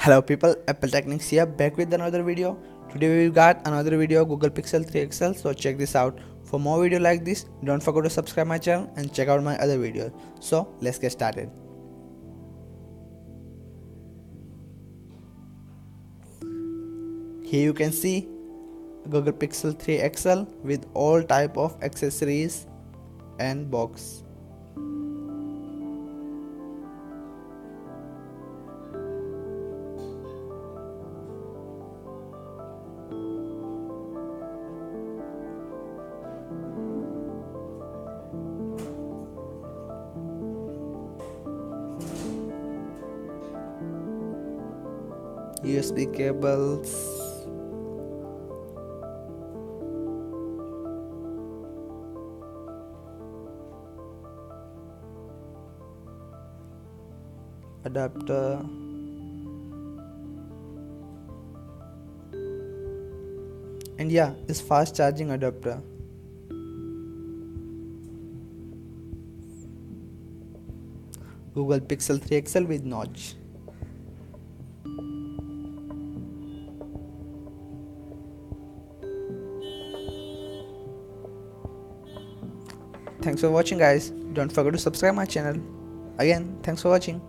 Hello people, Appletechnics here, back with another video. Today we got another video, Google Pixel 3 XL, so check this out. For more video like this, don't forget to subscribe my channel and check out my other videos. So let's get started. Here you can see Google Pixel 3 XL with all type of accessories and box. USB cables, adapter, and yeah, it's fast charging adapter. Google Pixel 3 XL with notch. Thanks for watching guys. Don't forget to subscribe my channel. Again, thanks for watching.